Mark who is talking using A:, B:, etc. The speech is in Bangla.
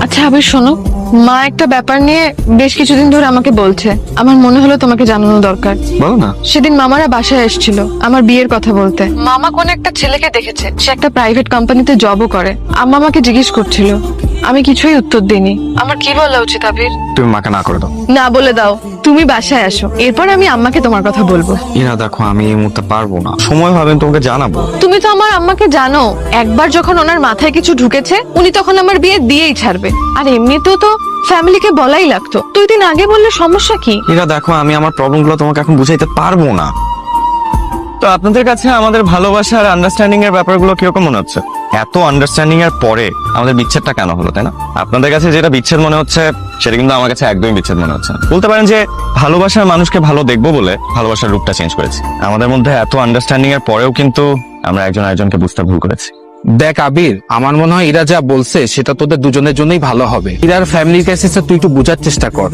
A: আচ্ছা আবির শোনো, মা একটা ব্যাপার নিয়ে বেশ কিছুদিন ধরে আমাকে বলছে, আমার মনে হলো তোমাকে জানানো দরকার।
B: বলো না।
A: সেদিন মামারা বাসায় এসেছিল আমার বিয়ের কথা বলতে। মামা কোন একটা ছেলেকে দেখেছে, সে একটা প্রাইভেট কোম্পানিতে জবও করে। আম্মা আমাকে জিজ্ঞেস করছিল, আমি কিছুই উত্তর দিইনি। আমার কি বলা উচিত আবির?
B: তুমি মাকে না করে দাও।
A: না বলে দাও, তুমি বাসায় আসো, এরপর আমি আম্মাকে তোমার কথা বলবো।
B: ইরা দেখো, আমি এই মুহূর্তে পারবো না, সময় হবে আমি তোমাকে জানাবো।
A: তুমি তো আমার আম্মাকে জানো, একবার যখন ওনার মাথায় কিছু ঢুকেছে উনি তখন আমার বিয়ে দিয়েই ছাড়বে। আর এমনিতেও তো ফ্যামিলিকে বলাই লাগতো, 2 দিন আগে বললে সমস্যা কি?
B: ইরা দেখো, আমি আমার প্রবলেমগুলো তোমাকে এখন বুঝাইতে পারবো না। তো আপনাদের কাছে আমাদের ভালোবাসা আর আন্ডারস্ট্যান্ডিং এর ব্যাপারগুলো কিরকম মনে হচ্ছে? এত আন্ডারস্ট্যান্ডিং এর পরে আমাদের বিচ্ছেদটা কেন হলো, তাই না? আপনাদের কাছে যেটা বিচ্ছেদ মনে হচ্ছে সেটা কিন্তু আমার কাছে একদমই বিচ্ছেদ মনে হচ্ছে না। বলতে পারেন যে ভালোবাসার মানুষকে ভালো দেখবো বলে ভালোবাসার রূপটা চেঞ্জ করেছি। আমাদের মধ্যে এত আন্ডারস্ট্যান্ডিং এর পরেও কিন্তু আমরা একজন আরেকজনকে বুঝতে ভুল করেছি।
C: দেখ আবির, আমার মনে হয় ইরা যা বলছে সেটা তোদের দুজনের জন্যই ভালো হবে। ইরার ফ্যামিলির কাছে তুই একটু বোঝার চেষ্টা কর।